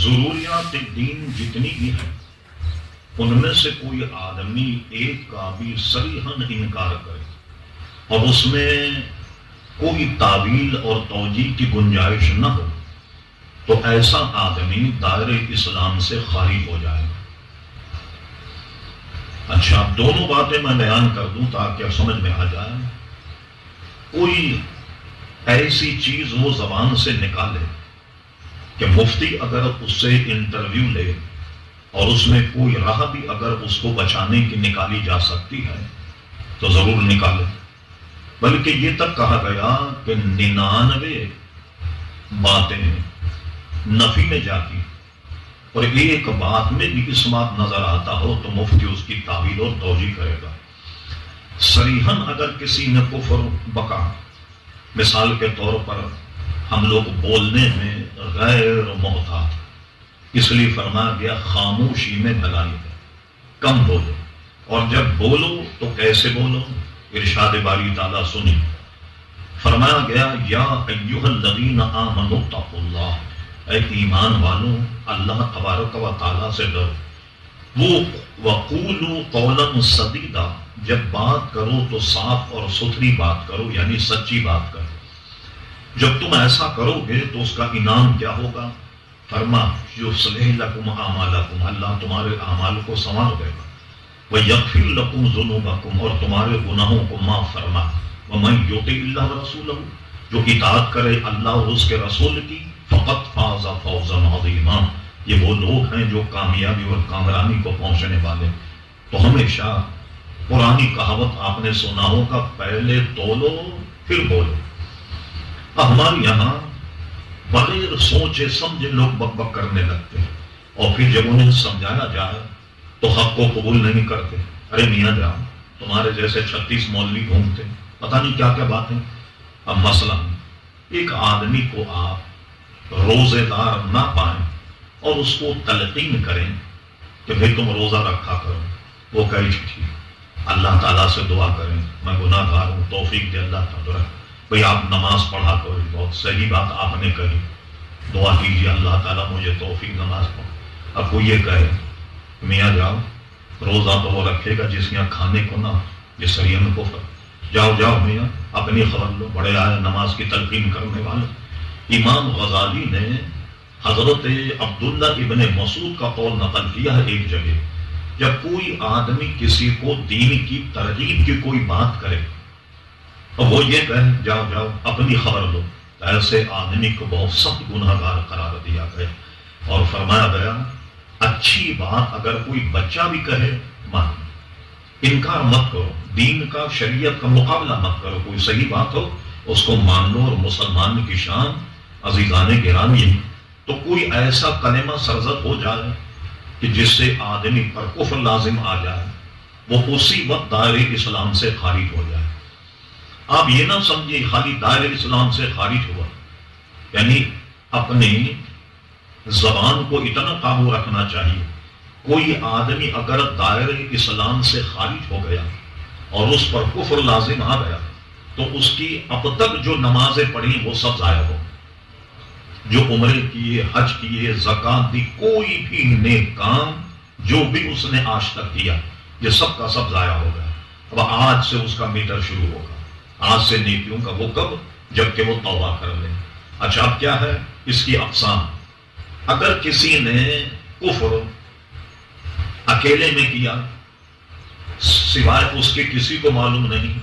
ضروریات دین جتنی بھی ہیں ان میں سے کوئی آدمی ایک کا بھی صریحاً انکار کرے اور اس میں کوئی تعویل اور توجیہ کی گنجائش نہ ہو تو ایسا آدمی دائرہ اسلام سے خارج ہو جائے گا۔ اچھا، دونوں باتیں میں بیان کر دوں تاکہ اب سمجھ میں آ جائے۔ کوئی ایسی چیز وہ زبان سے نکالے کہ مفتی اگر اس سے انٹرویو لے اور اس میں کوئی راہ بھی اگر اس کو بچانے کی نکالی جا سکتی ہے تو ضرور نکالے، بلکہ یہ تک کہا گیا کہ 99 باتیں نفی میں جاتی اور ایک بات میں بھی اسمات نظر آتا ہو تو مفتی اس کی تعویل اور توجیہ کرے گا۔ صریحاً اگر کسی نے کفر بکا، مثال کے طور پر ہم لوگ بولنے میں غیر محتاط، اس لیے فرمایا گیا خاموشی میں بھلائی ہے، کم بولو، اور جب بولو تو کیسے بولو؟ ارشاد باری تعالیٰ سنی، فرمایا گیا یا ایھا الذین آمنوا اتقوا اللہ، اے ایمان والوں اللہ تبارک و تعالیٰ سے ڈرو، وہ وقولوا قولا سدیدا، جب بات کرو تو صاف اور ستھری بات کرو، یعنی سچی بات کرو۔ جب تم ایسا کرو گے تو اس کا انعام کیا ہوگا؟ فرما یصلح لکم اعمالکم، اللہ تمہارے اعمال کو سنوار دے گا، ویغفر لکم ذنوبکم، اور تمہارے گناہوں کو معاف فرما، ومن یطع اللہ ورسولہ، جو اطاعت کرے اللہ اور اس کے رسول کی، فقط فاز فوزا عظیما، یہ وہ لوگ ہیں جو کامیابی اور کامرانی کو پہنچنے والے۔ تو ہمیشہ پرانی کہاوت آپ نے سنا ہوگا، پہلے تولو پھر بولو۔ اب ہمارے یہاں بغیر سوچے سمجھے لوگ بک بک کرنے لگتے ہیں اور پھر جب انہیں سمجھایا جائے تو حق کو قبول نہیں کرتے۔ ارے میاں جان، تمہارے جیسے 36 مولوی گھومتے، پتہ نہیں کیا کیا باتیں۔ اب مسئلہ ایک آدمی کو آپ روزے دار نہ پائیں اور اس کو تلقین کریں کہ بھئی تم روزہ رکھا کرو، وہ کہے ٹھیک، اللہ تعالیٰ سے دعا کریں میں گناہ گار ہوں، توفیق دے اللہ تعالیٰ، بھئی آپ نماز پڑھا کرو، بہت صحیح بات آپ نے کہی، دعا کیجیے اللہ تعالیٰ مجھے توفیق نماز پڑھو۔ اب کوئی یہ کہے میاں جاؤ، روزہ تو وہ رکھے گا جس یہاں کھانے کو نہ، جس شریعت میں کفر، جاؤ جاؤ میاں اپنی خبر لو، بڑے آئے نماز کی تلقین کرنے والے۔ امام غزالی نے حضرت عبداللہ ابن مسعود کا قول نقل کیا ہے ایک جگہ، جب کوئی آدمی کسی کو دین کی ترغیب کی کوئی بات کرے اور وہ یہ کہے جاؤ جاؤ اپنی خبر لو، ایسے آدمی کو بہت سخت گناہ گار قرار دیا گیا، اور فرمایا گیا اچھی بات اگر کوئی بچہ بھی کہے مان، انکار مت کرو، دین کا شریعت کا مقابلہ مت کرو، کوئی صحیح بات ہو اس کو مان لو، اور مسلمان کی شان عزیزان گرامی۔ تو کوئی ایسا کلمہ سرزد ہو جائے کہ جس سے آدمی پر کفر لازم آ جائے، وہ اسی وقت دائرہ اسلام سے خارج ہو جائے۔ آپ یہ نہ سمجھیں خالی دائرہ اسلام سے خارج ہوا، یعنی اپنی زبان کو اتنا قابو رکھنا چاہیے، کوئی آدمی اگر دائرہ اسلام سے خارج ہو گیا اور اس پر کفر لازم آ گیا تو اس کی اب تک جو نمازیں پڑھی وہ سب ضائع ہو، جو عمرے کیے، حج کیے، زکات دی، کوئی بھی نیک کام جو بھی اس نے آج تک کیا یہ سب کا سب ضائع ہو گیا۔ اب آج سے اس کا میٹر شروع ہوگا، آج سے نیکیوں کا، وہ کب؟ جبکہ وہ توبہ کر لے۔ اچھا اب کیا ہے اس کی اقسام؟ اگر کسی نے کفر اکیلے میں کیا سوائے اس کے کسی کو معلوم نہیں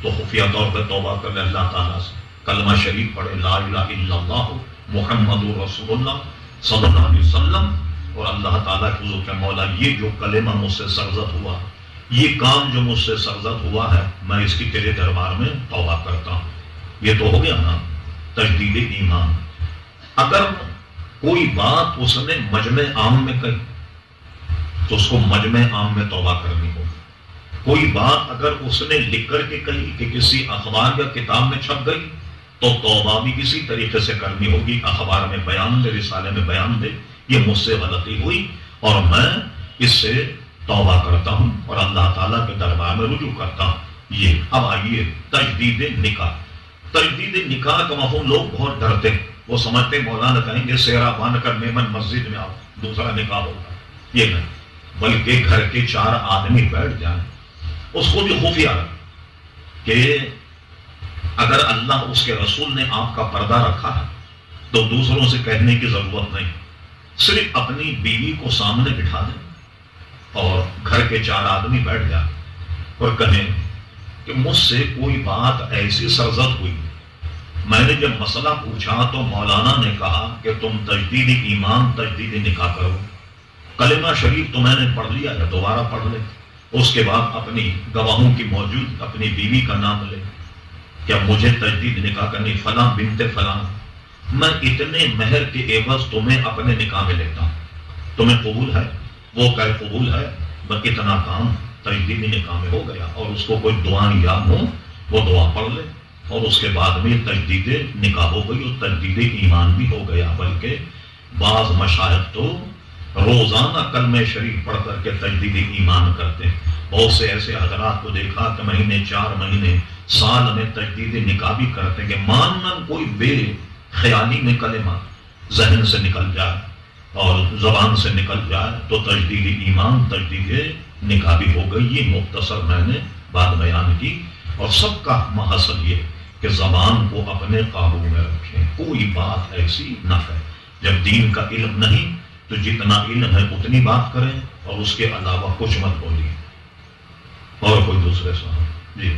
تو خفیہ طور پہ توبہ کر لے اللہ تعالیٰ سے، کلمہ شریف پڑھے لا الہ الا اللہ محمد رسول اللہ صلی اللہ علیہ وسلم، اور اللہ تعالیٰ کے حضور کہ مولا یہ جو کلمہ مجھ سے سرزد ہوا، یہ کام جو مجھ سے سرزد ہوا ہے، میں اس کی تیرے دربار میں توبہ کرتا ہوں۔ یہ تو ہو گیا نا تجدید ایمان۔ اگر کوئی بات اس نے مجمع عام میں کہی تو اس کو مجمع عام میں توبہ کرنی ہوگی۔ کوئی بات اگر اس نے لکھ کر کے کہی کہ کسی اخبار یا کتاب میں چھپ گئی تو توبہ بھی کسی طریقے سے کرنی ہوگی، اخبار میں بیان دے، رسالے میں بیان دے یہ مجھ سے غلطی ہوئی اور میں اس سے توبہ کرتا ہوں اور اللہ تعالیٰ کے دربار میں رجوع کرتا ہوں۔ یہ اب آئیے تجدید نکاح۔ تجدید نکاح کا مفہوم لوگ بہت ڈرتے ہیں، وہ سمجھتے مولانا کہیں گے سیرا باندھ کر میمن مسجد میں آؤ دوسرا نکاح ہوگا، یہ نہیں، بلکہ گھر کے 4 آدمی بیٹھ جائیں، اس کو بھی خفیہ رکھ کہ اگر اللہ اس کے رسول نے آپ کا پردہ رکھا ہے تو دوسروں سے کہنے کی ضرورت نہیں، صرف اپنی بیوی کو سامنے بٹھا دیں اور گھر کے 4 آدمی بیٹھ جائیں اور کہیں کہ مجھ سے کوئی بات ایسی سرزد ہوئی، میں نے جب مسئلہ پوچھا تو مولانا نے کہا کہ تم تجدید ایمان تجدید نکاح کرو، کلمہ شریف تو میں نے پڑھ لیا ہے، دوبارہ پڑھ لے، اس کے بعد اپنی گواہوں کی موجود اپنی بیوی کا نام لے کہ اب مجھے تجدید نکاح کرنی، فلاں بنت فلاں، میں اتنے مہر کے عوض تمہیں اپنے نکاح میں لیتا ہوں، تمہیں قبول ہے؟ وہ کہے قبول ہے، بس اتنا کام تجدید نکاح میں ہو گیا، اور اس کو کوئی دعا یاد ہو وہ دعا پڑھ لے، اور اس کے بعد میں تجدید نکاح ہو گئی اور تجدید ایمان بھی ہو گیا۔ بلکہ بعض مشائخ تو روزانہ کلمہ شریف پڑھ کر کے تجدید ایمان کرتے ہیں، بہت سے ایسے حضرات کو دیکھا کہ مہینے 4 مہینے سال میں تجدید نکاح بھی کرتے ہیں کہ ماننا کوئی بے خیالی میں کلمہ ذہن سے نکل جائے اور زبان سے نکل جائے تو تجدید ایمان تجدید نکاح بھی ہو گئی۔ یہ مختصر میں نے بات بیان کی، اور سب کا محصل یہ کہ زبان کو اپنے قابو میں رکھیں، کوئی بات ایسی نہ کریں، جب دین کا علم نہیں تو جتنا علم ہے اتنی بات کریں اور اس کے علاوہ کچھ مت بولیے۔ اور کوئی دوسرے صاحب؟ جی